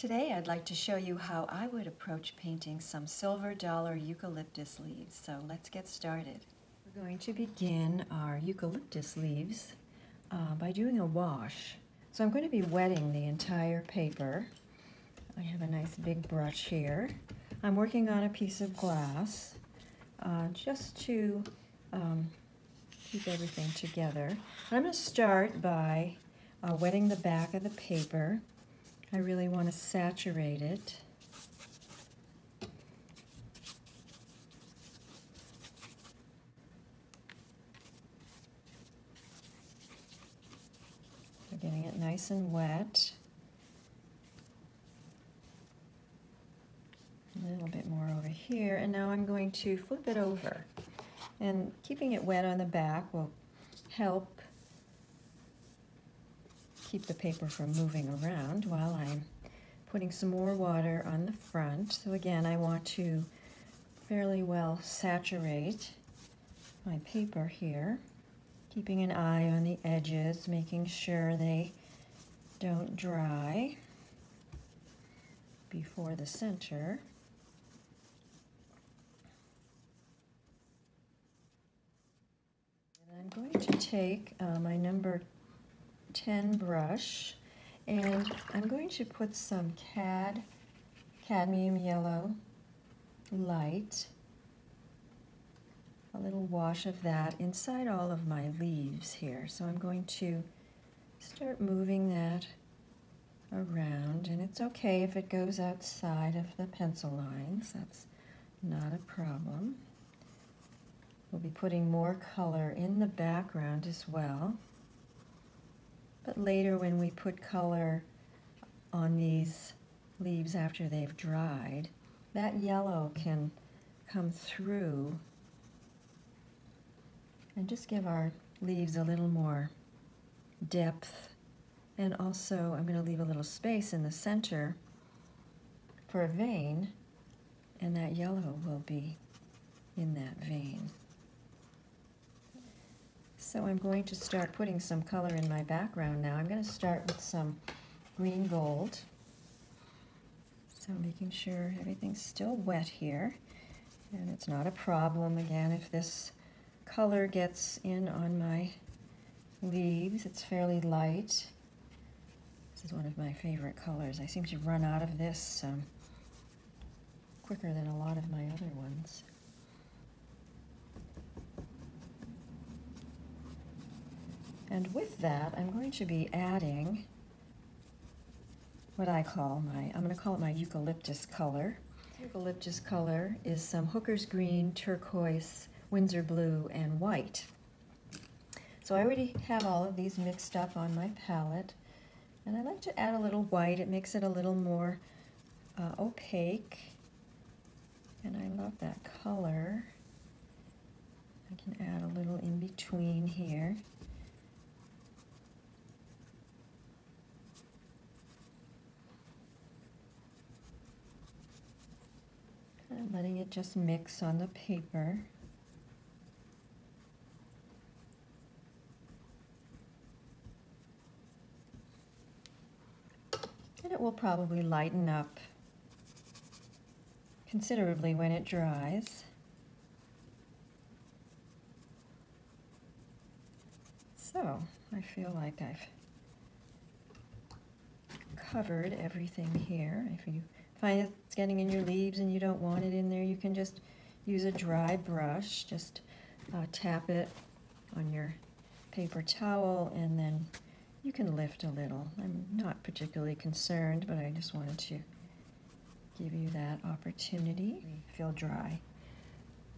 Today I'd like to show you how I would approach painting some silver dollar eucalyptus leaves. So let's get started. We're going to begin our eucalyptus leaves by doing a wash. So I'm going to be wetting the entire paper. I have a nice big brush here. I'm working on a piece of glass just to keep everything together. I'm going to start by wetting the back of the paper. I really want to saturate it. So getting it nice and wet. A little bit more over here, and now I'm going to flip it over. And keeping it wet on the back will help keep the paper from moving around while I'm putting some more water on the front. So again, I want to fairly well saturate my paper here, keeping an eye on the edges, making sure they don't dry before the center. And I'm going to take my number 10 brush, and I'm going to put some cadmium yellow light, a little wash of that inside all of my leaves here. So I'm going to start moving that around, and it's okay if it goes outside of the pencil lines. That's not a problem. We'll be putting more color in the background as well. But later when we put color on these leaves after they've dried, that yellow can come through and just give our leaves a little more depth. And also I'm going to leave a little space in the center for a vein, and that yellow will be in that vein. So I'm going to start putting some color in my background now. I'm going to start with some green gold. So making sure everything's still wet here. And it's not a problem, again, if this color gets in on my leaves. It's fairly light. This is one of my favorite colors. I seem to run out of this quicker than a lot of my other ones. And with that, I'm going to be adding what I'm going to call it my eucalyptus color. Eucalyptus color is some Hooker's green, turquoise, Winsor blue, and white. So I already have all of these mixed up on my palette, and I like to add a little white. It makes it a little more opaque, and I love that color. I can add a little in between here. And letting it just mix on the paper. And it will probably lighten up considerably when it dries. So I feel like I've covered everything here. If you find it's getting in your leaves and you don't want it in there, you can just use a dry brush. Just tap it on your paper towel, and then you can lift a little. I'm not particularly concerned, but I just wanted to give you that opportunity. Feel dry.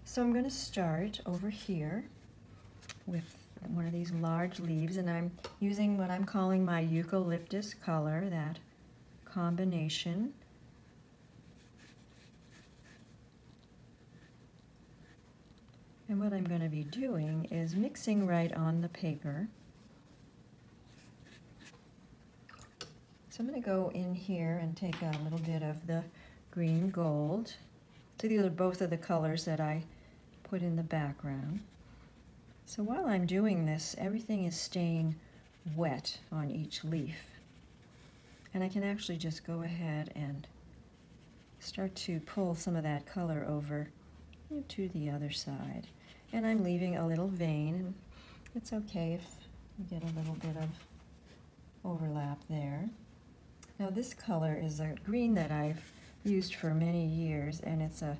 So I'm going to start over here with one of these large leaves, and I'm using what I'm calling my eucalyptus color, that combination. And what I'm going to be doing is mixing right on the paper. So I'm going to go in here and take a little bit of the green gold. So these are both of the colors that I put in the background. So while I'm doing this, everything is staying wet on each leaf. And I can actually just go ahead and start to pull some of that color over to the other side. And I'm leaving a little vein, and it's okay if you get a little bit of overlap there. Now this color is a green that I've used for many years, and it's a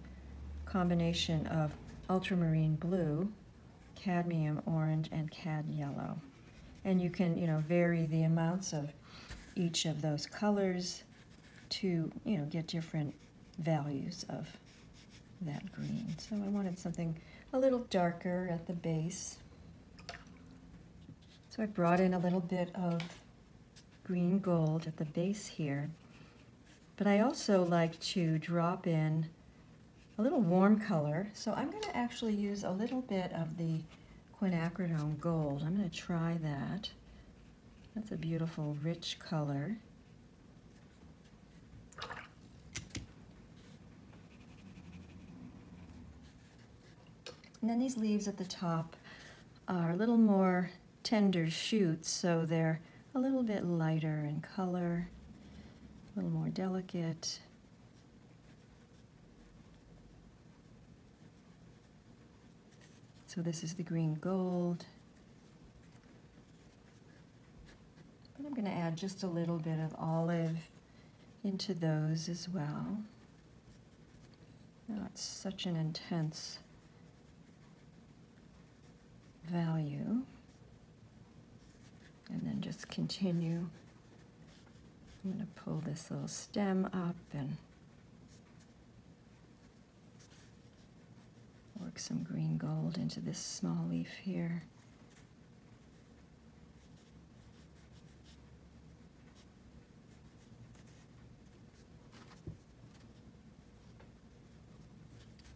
combination of ultramarine blue, cadmium orange, and cad yellow. And you can, vary the amounts of each of those colors to, get different values of that green. So I wanted something a little darker at the base. So I brought in a little bit of green gold at the base here. But I also like to drop in a little warm color. So I'm going to actually use a little bit of the quinacridone gold. I'm going to try that. That's a beautiful, rich color. And then these leaves at the top are a little more tender shoots, so they're a little bit lighter in color, a little more delicate. So this is the green gold. But I'm going to add just a little bit of olive into those as well. Not such an intense value. And then just continue. I'm going to pull this little stem up and work some green gold into this small leaf here.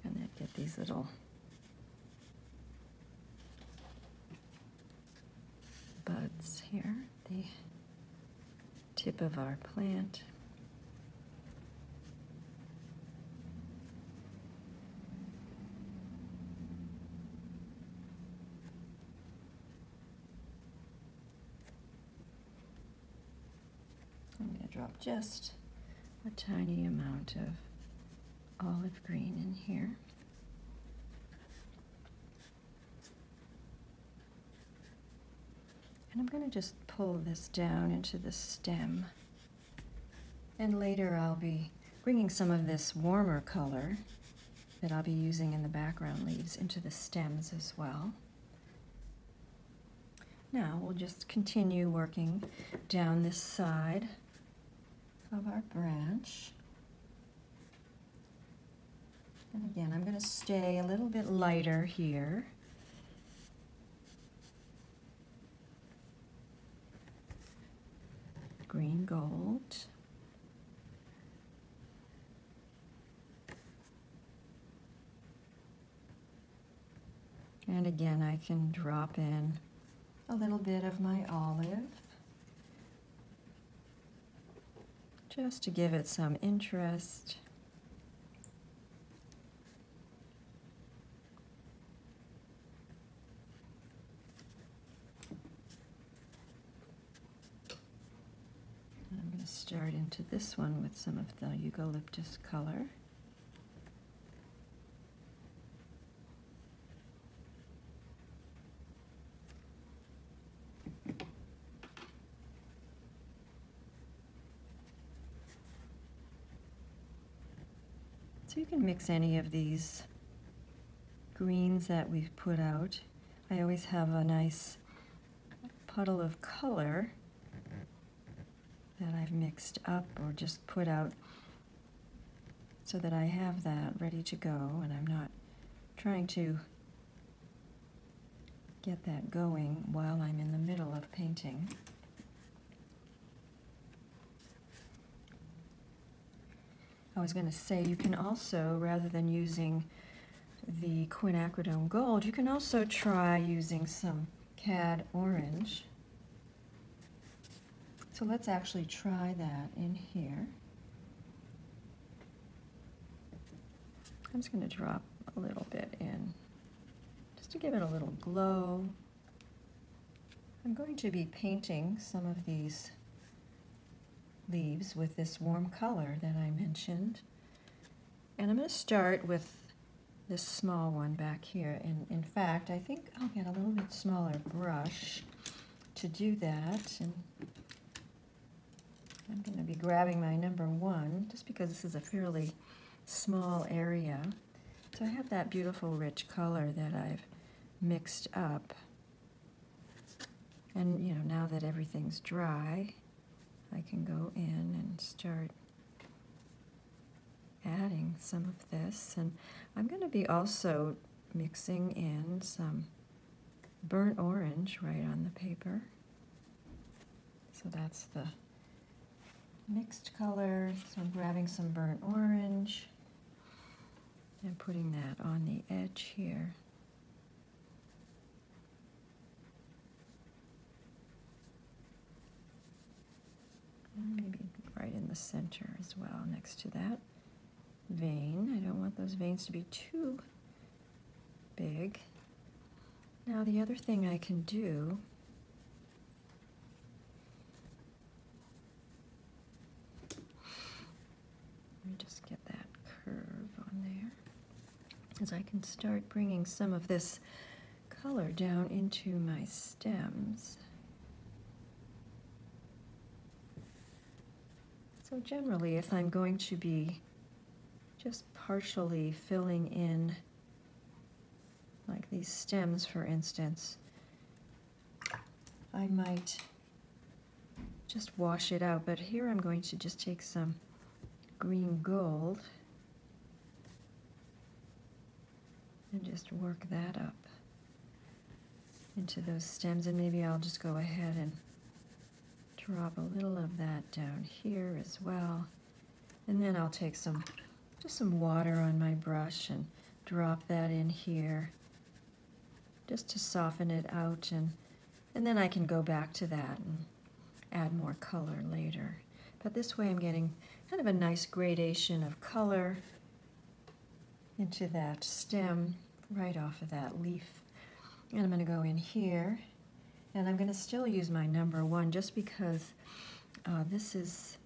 And then get these little buds here, the tip of our plant. I'm going to drop just a tiny amount of olive green in here. And I'm going to just pull this down into the stem. And later I'll be bringing some of this warmer color that I'll be using in the background leaves into the stems as well. Now we'll just continue working down this side of our branch. And again, I'm going to stay a little bit lighter here. Green gold. And again, I can drop in a little bit of my olive just to give it some interest. I'm going to start into this one with some of the eucalyptus color. So you can mix any of these greens that we've put out. I always have a nice puddle of color that I've mixed up or just put out so that I have that ready to go, and I'm not trying to get that going while I'm in the middle of painting. I was going to say, you can also, rather than using the quinacridone gold, you can also try using some cad orange. So let's actually try that in here. I'm just going to drop a little bit in just to give it a little glow. I'm going to be painting some of these leaves with this warm color that I mentioned. And I'm going to start with this small one back here. And in fact, I think I'll get a little bit smaller brush to do that. And I'm going to be grabbing my number 1, just because this is a fairly small area. So I have that beautiful rich color that I've mixed up. And you know, now that everything's dry, I can go in and start adding some of this. And I'm going to be also mixing in some burnt orange right on the paper. So that's the mixed color. So I'm grabbing some burnt orange and putting that on the edge here. And maybe right in the center as well, next to that vein. I don't want those veins to be too big. Now the other thing I can do let me just get that curve on there, is I can start bringing some of this color down into my stems. So generally, if I'm going to be just partially filling in, like these stems for instance, I might just wash it out, but here I'm going to just take some green gold and just work that up into those stems, and maybe I'll just go ahead and drop a little of that down here as well. And then I'll take just some water on my brush and drop that in here just to soften it out, and then I can go back to that and add more color later. But this way I'm getting kind of a nice gradation of color into that stem right off of that leaf. And I'm going to go in here, and I'm going to still use my number 1 just because this is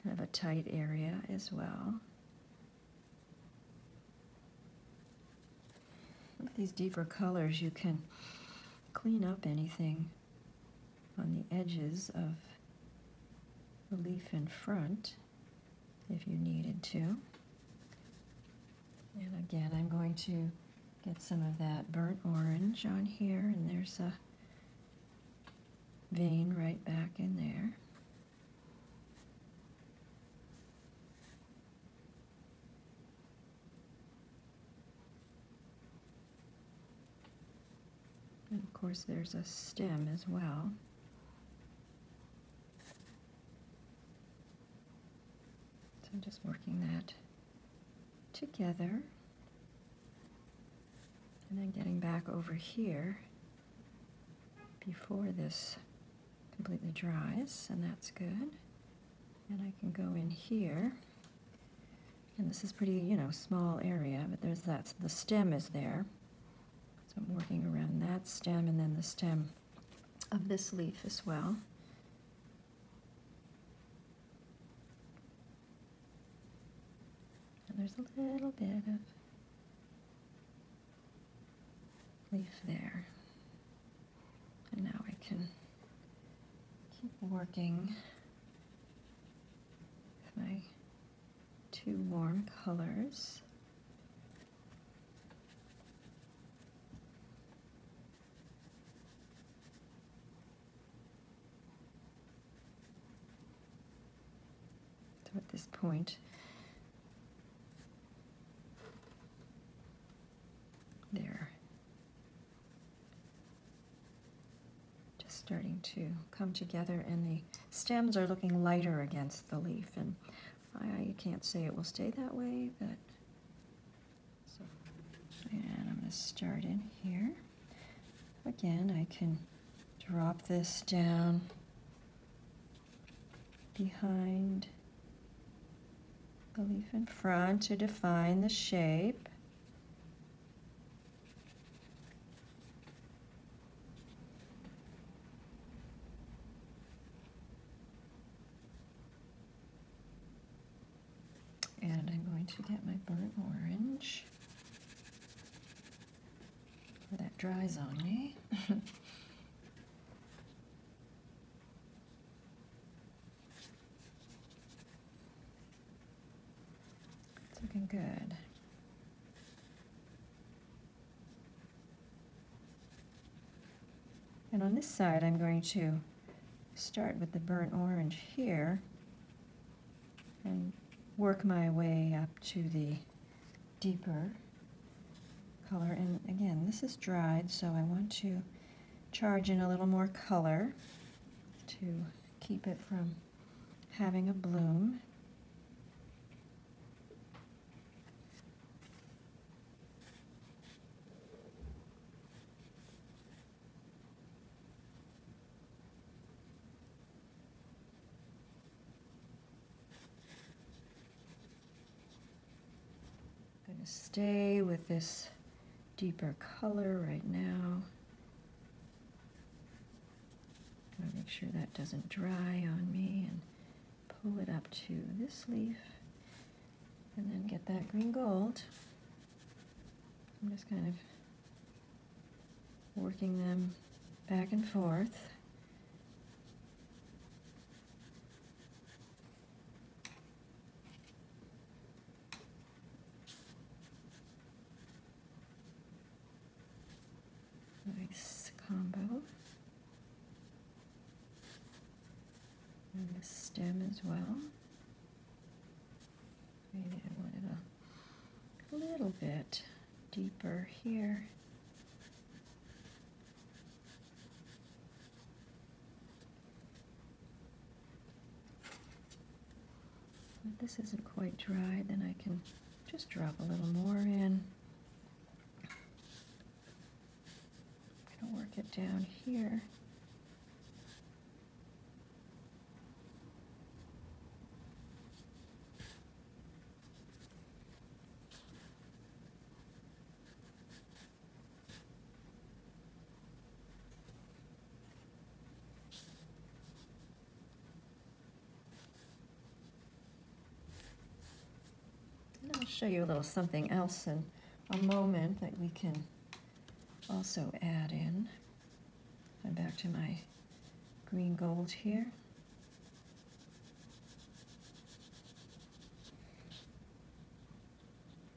kind of a tight area as well. With these deeper colors, you can clean up anything on the edges of the leaf in front if you needed to. And again, I'm going to get some of that burnt orange on here, and there's a vein right back in there. And of course there's a stem as well. So I'm just working that together. And then getting back over here before this completely dries, and that's good. And I can go in here, and this is pretty, small area, but there's the stem is there. So I'm working around that stem and then the stem of this leaf as well. And there's a little bit of leaf there. And now I can keep working with my 2 warm colors. So at this point, they're just starting to come together, and the stems are looking lighter against the leaf, and I can't say it will stay that way, but so, and I'm going to start in here. Again, I can drop this down behind the leaf in front to define the shape. to get my burnt orange before that dries on me. It's looking good. And on this side, I'm going to start with the burnt orange here and work my way up to the deeper color. And again, this is dried, so I want to charge in a little more color to keep it from having a bloom. I'm going to stay with this deeper color right now. I'm going to make sure that doesn't dry on me and pull it up to this leaf and then get that green gold. I'm just kind of working them back and forth. Nice combo. And the stem as well. Maybe I wanted a little bit deeper here. If this isn't quite dry, then I can just drop a little more in. Work it down here. And I'll show you a little something else in a moment that we can also add in. I'm back to my green gold here.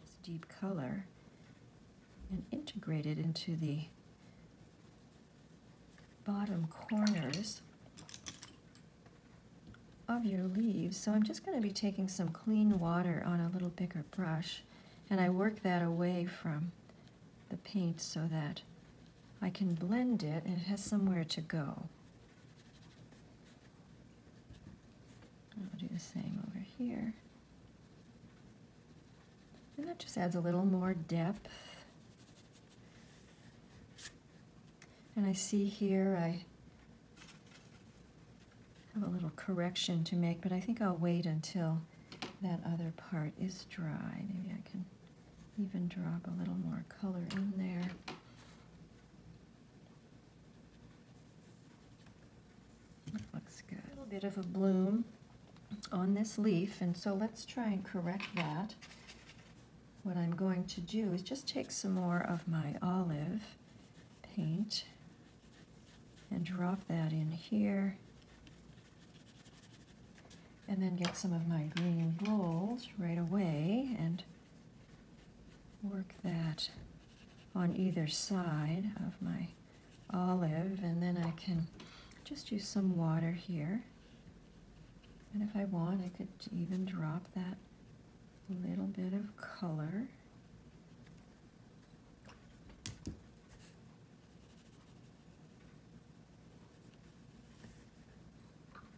This deep color and integrate it into the bottom corners of your leaves. So I'm just going to be taking some clean water on a little bigger brush, and I work that away from the paint so that I can blend it and it has somewhere to go. I'll do the same over here. And that just adds a little more depth. And I see here I have a little correction to make, but I think I'll wait until that other part is dry. Maybe I can even drop a little more color in there. That looks good. A little bit of a bloom on this leaf, and so let's try and correct that. What I'm going to do is just take some more of my olive paint and drop that in here, and then get some of my green gold right away and work that on either side of my olive, and then I can just use some water here, and if I want I could even drop that little bit of color.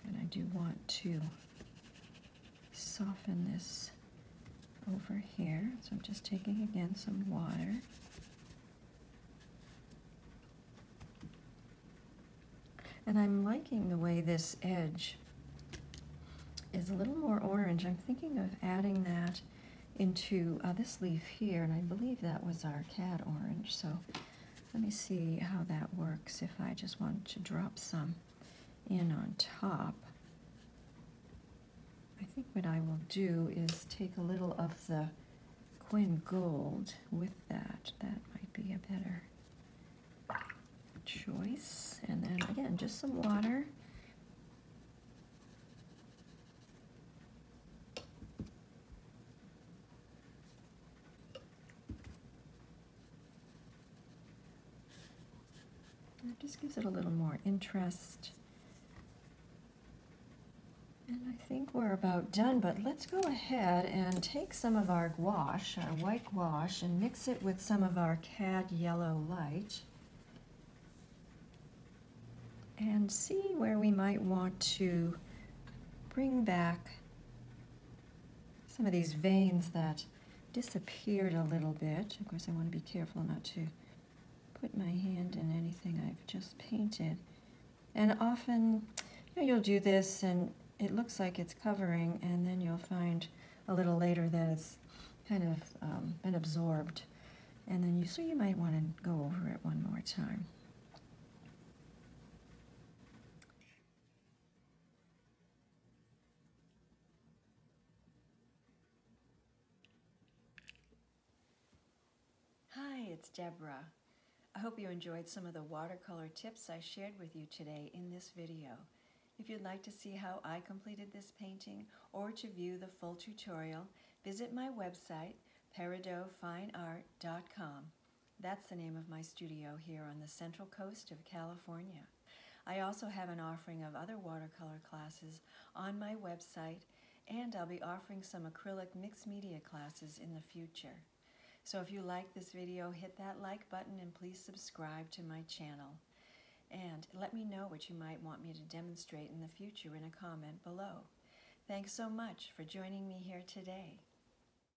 And I do want to soften this over here, so I'm just taking again some water. And I'm liking the way this edge is a little more orange. I'm thinking of adding that into this leaf here, and I believe that was our cad orange, so let me see how that works if I just want to drop some in on top. I think what I will do is take a little of the Quinn Gold with that. That might be a better choice. And then again, just some water. It just gives it a little more interest. And I think we're about done, but let's go ahead and take some of our gouache, our white gouache, and mix it with some of our cad yellow light and see where we might want to bring back some of these veins that disappeared a little bit. Of course, I want to be careful not to put my hand in anything I've just painted. And often, you'll do this and it looks like it's covering, and then you'll find a little later that it's kind of been absorbed. And then so you might want to go over it one more time. Hi, it's Deborah. I hope you enjoyed some of the watercolor tips I shared with you today in this video. If you'd like to see how I completed this painting or to view the full tutorial, visit my website, peridotfineart.com. That's the name of my studio here on the Central Coast of California. I also have an offering of other watercolor classes on my website, and I'll be offering some acrylic mixed media classes in the future. So if you like this video, hit that like button and please subscribe to my channel. And let me know what you might want me to demonstrate in the future in a comment below. Thanks so much for joining me here today.